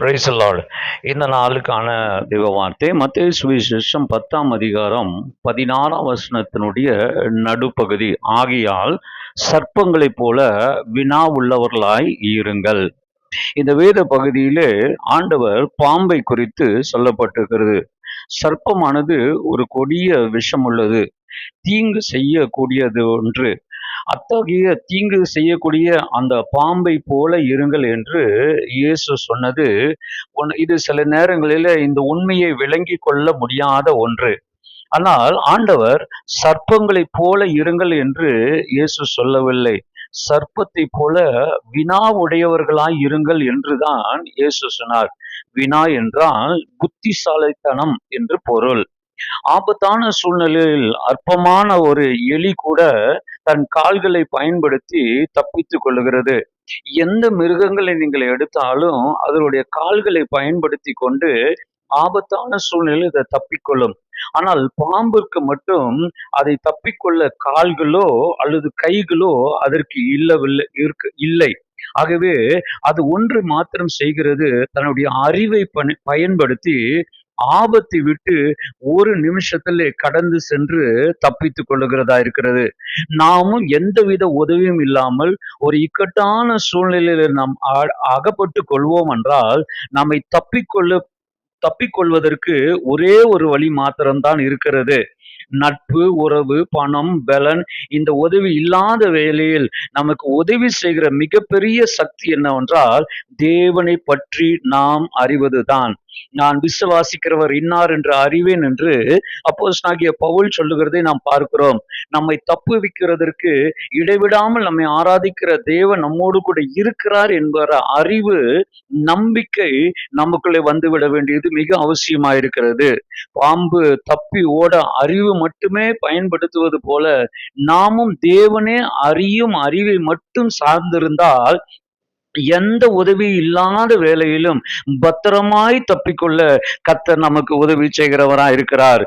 Praise the Lord. இந்த நாளுக்கான தேவ வார்த்தை மத்தேயு சுவிசேஷம் 10ஆம் அதிகாரம் 16ஆம் வசனத்தினுடைய நடுப்பகுதி. ஆகையால் சர்ப்பங்களைப் போல வினா உள்ளவர்களாய் இருங்கள். இந்த வேத பகுதியிலே ஆண்டவர் பாம்பை குறித்து சொல்லப்பட்டிருக்கிறது. சர்ப்பமானது ஒரு கொடிய விஷம் உள்ளது, தீங்கு செய்யக்கூடியது ஒன்று. அத்தகைய தீங்கு செய்யக்கூடிய அந்த பாம்பை போல இருங்கள் என்று இயேசு சொன்னது, இது சில நேரங்களில இந்த உண்மையை விளங்கிக் கொள்ள முடியாத ஒன்று. ஆனால் ஆண்டவர் சர்ப்பங்களைப் போல இருங்கள் என்று இயேசு சொல்லவில்லை. சர்ப்பத்தைப் போல வினா உடையவர்களாய் இருங்கள் என்றுதான் இயேசு சொன்னார். வினா என்றால் புத்திசாலித்தனம் என்று பொருள். ஆபத்தான சூழ்நிலையில் அற்பமான ஒரு எலி கூட தன் கால்களை பயன்படுத்தி தப்பித்துக் கொள்ளுகிறது. எந்த மிருகங்களை நீங்கள் எடுத்தாலும் அதனுடைய கால்களை பயன்படுத்தி கொண்டு ஆபத்தான சூழ்நிலையில் இதை தப்பிக்கொள்ளும். ஆனால் பாம்பிற்கு மட்டும் அதை தப்பிக்கொள்ள கால்களோ அல்லது கைகளோ அதற்கு இல்லை. ஆகவே அது ஒன்று மாத்திரம் செய்கிறது, தன்னுடைய அறிவை பயன்படுத்தி ஆபத்தை விட்டு ஒரு நிமிஷத்திலே கடந்து சென்று தப்பித்துக் கொள்ளுகிறதா இருக்கிறது. நாமும் எந்தவித உதவியும் இல்லாமல் ஒரு இக்கட்டான சூழ்நிலையில நாம் அகப்பட்டு கொள்வோம் என்றால், நம்மை தப்பிக்கொள்வதற்கு ஒரே ஒரு வழி மாத்திரம்தான் இருக்கிறது. நட்பு, உறவு, பணம், பலன், இந்த உதவி இல்லாத வேளையில் நமக்கு உதவி செய்கிற மிகப்பெரிய சக்தி என்னவென்றால், தேவனை பற்றி நாம் அறிவதுதான். நான் விசுவாசிக்கிறவர் இன்னார் என்று அறிவேன் என்று அப்போஸ்தலனாகிய பவுல் சொல்லுகிறதை நாம் பார்க்கிறோம். நம்மை தப்புவிக்கிறதற்கு இடைவிடாமல் நம்மை ஆராதிக்கிற தேவன் நம்மோடு கூட இருக்கிறார் என்கிற அறிவு, நம்பிக்கை நமக்குள்ளே வந்துவிட வேண்டியது மிக அவசியமாயிருக்கிறது. பாம்பு தப்பி ஓட அறிவு மட்டுமே பயன்படுத்துவது போல, நாமும் தேவனே அறியும் அறிவை மட்டும் சார்ந்திருந்தால் எந்த உதவி இல்லாத வேளையிலும் பத்திரமாய் தப்பிக்கொள்ள கர்த்தர் நமக்கு உதவி செய்கிறவராய் இருக்கிறார்.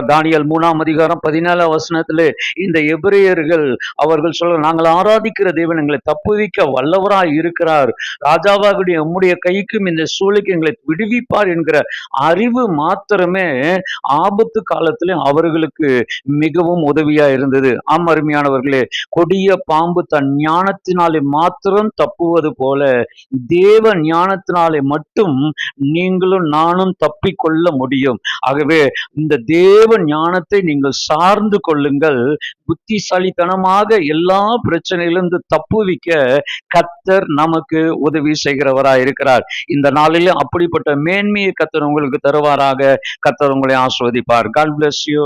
தானியேல் 3ஆம் அதிகாரம் 17ஆம் வசனத்திலே இந்த எபிரேயர்கள் அவர்கள் சொல்ல, நாங்கள் ஆராதிக்கிற தேவன் எங்களை தப்புவிக்க வல்லவராய் இருக்கிறார், ராஜாவாகுடைய உம்முடைய கைக்கும் இந்த சூளைக்கு எங்களை விடுவிப்பார் என்கிற அறிவு மாத்திரமே ஆபத்து காலத்திலே அவர்களுக்கு மிகவும் உதவியா இருந்தது. ஆம் அருமையானவர்களே, கொடிய பாம்பு தன் ஞானத்தினாலே மாத்திரம் தப்புவது போல தேவ ஞானத்தினாலே மட்டும் நீங்களும் நானும் தப்பிக்கொள்ள முடியும். ஆகவே இந்த தேவ ஞானத்தை நீங்கள் சார்ந்து கொள்ளுங்கள். புத்திசாலித்தனமாக எல்லா பிரச்சனையிலிருந்து தப்புவிக்க கர்த்தர் நமக்கு உதவி செய்கிறவராய் இருக்கிறார். இந்த நாளிலே அப்படிப்பட்ட மேன்மையை கர்த்தர் உங்களுக்கு தருவாராக. கர்த்தர் உங்களை ஆசீர்வதிப்பார். God bless you.